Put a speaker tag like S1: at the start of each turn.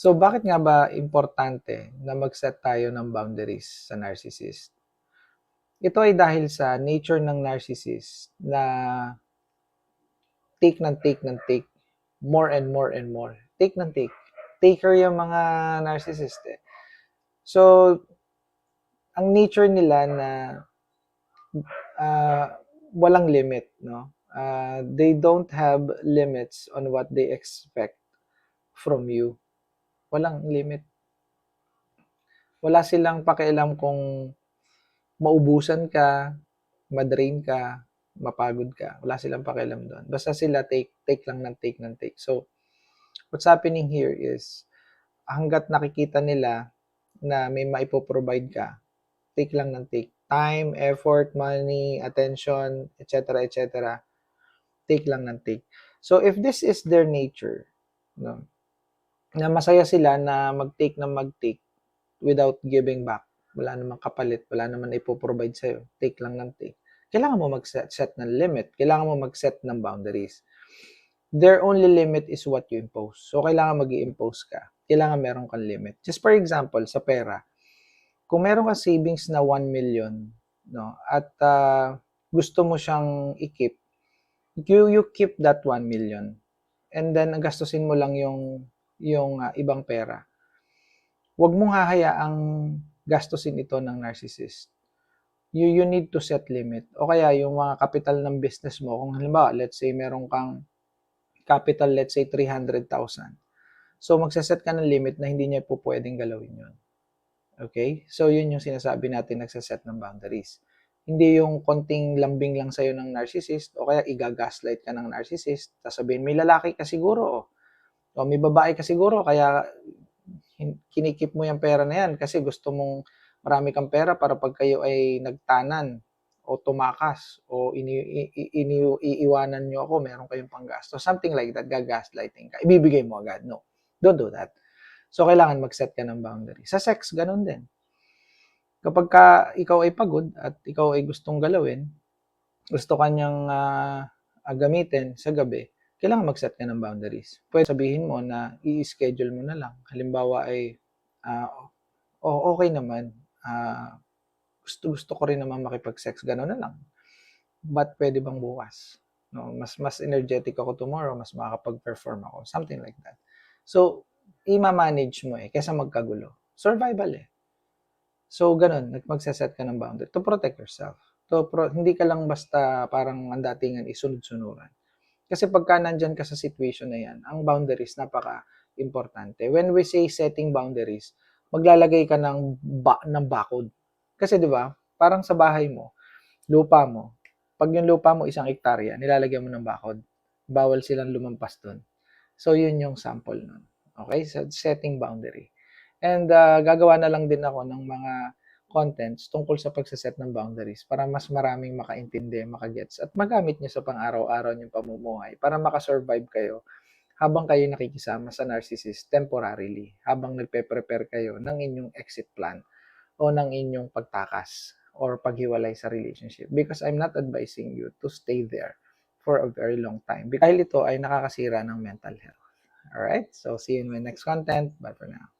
S1: So, bakit nga ba importante na mag-set tayo ng boundaries sa narcissist? Ito ay dahil sa nature ng narcissist na take ng take ng take, more and more and more. Take ng take. Taker yung mga narcissist eh. So, ang nature nila na uh, walang limit, no? They don't have limits on what they expect from you. Walang limit. Wala silang pakialam kung maubusan ka, madrain ka, mapagod ka. Wala silang pakialam doon. Basta sila take lang ng take ng take. So, what's happening here is, hanggat nakikita nila na may maipoprovide ka, take lang ng take. Time, effort, money, attention, etc., etc., take lang ng take. So, if this is their nature, no, na masaya sila na mag-take ng mag-take without giving back, wala namang kapalit, wala naman ipoprovide sa'yo, take lang ng take, kailangan mo mag-set ng limit, kailangan mo mag-set ng boundaries. Their only limit is what you impose. So, kailangan mag-i-impose ka. Kailangan meron kang limit. Just for example, sa pera, kung meron kang savings na 1 million, no, at gusto mo siyang i-keep, you keep that 1 million. And then, gastusin mo lang yung ibang pera. Huwag mong hahayaang gastusin ito ng narcissist. You need to set limit. O kaya yung mga capital ng business mo, kung halimbawa, let's say meron kang capital, let's say 300,000. So, magsaset ka ng limit na hindi niya po pwedeng galawin yun. Okay? So, yun yung sinasabi natin, nagsaset ng boundaries. Hindi yung konting lambing lang sa'yo ng narcissist o kaya i-gaslight ka ng narcissist. Sasabihin, may lalaki ka siguro o may babae ka siguro kaya kinikip mo yung pera na yan kasi gusto mong marami kang pera para pag kayo ay nagtanan o tumakas o iiwanan nyo ako, meron kayong panggasto. Something like that, gagaslighting ka. Ibibigay mo agad. No, don't do that. So, kailangan mag-set ka ng boundary. Sa sex, ganun din. Kapag ikaw ay pagod at ikaw ay gustong galawin, gusto kanyang gamitin sa gabi, kailangan mag-set ka ng boundaries. Pwede sabihin mo na i-schedule mo na lang. Halimbawa ay, okay naman, gusto ko rin naman makipag-sex, gano'n na lang. But pwede bang bukas? No, mas energetic ako tomorrow, mas makakapag-perform ako. Something like that. So, i-manage mo kaysa magkagulo. Survival So, ganun, magsaset ka ng boundary to protect yourself. Hindi ka lang basta parang ang datingan isunod-sunuran. Kasi pagka nandyan ka sa situation na yan, ang boundaries napaka-importante. When we say setting boundaries, maglalagay ka ng bakod. Kasi 'di ba, parang sa bahay mo, lupa mo, pag yung lupa mo 1 hektarya, nilalagyan mo ng bakod. Bawal silang lumampas doon. So, yun yung sample nun. Okay? So, setting boundary. And gagawa na lang din ako ng mga contents tungkol sa pagsaset ng boundaries para mas maraming makaintindi, makagets at magamit nyo sa pang-araw-araw niyong pamumuhay para makasurvive kayo habang kayo nakikisama sa narcissist temporarily, habang nagpe-prepare kayo ng inyong exit plan o ng inyong pagtakas or paghiwalay sa relationship. Because I'm not advising you to stay there for a very long time. Dahil ito ay nakakasira ng mental health. Alright? So, see you in my next content. Bye for now.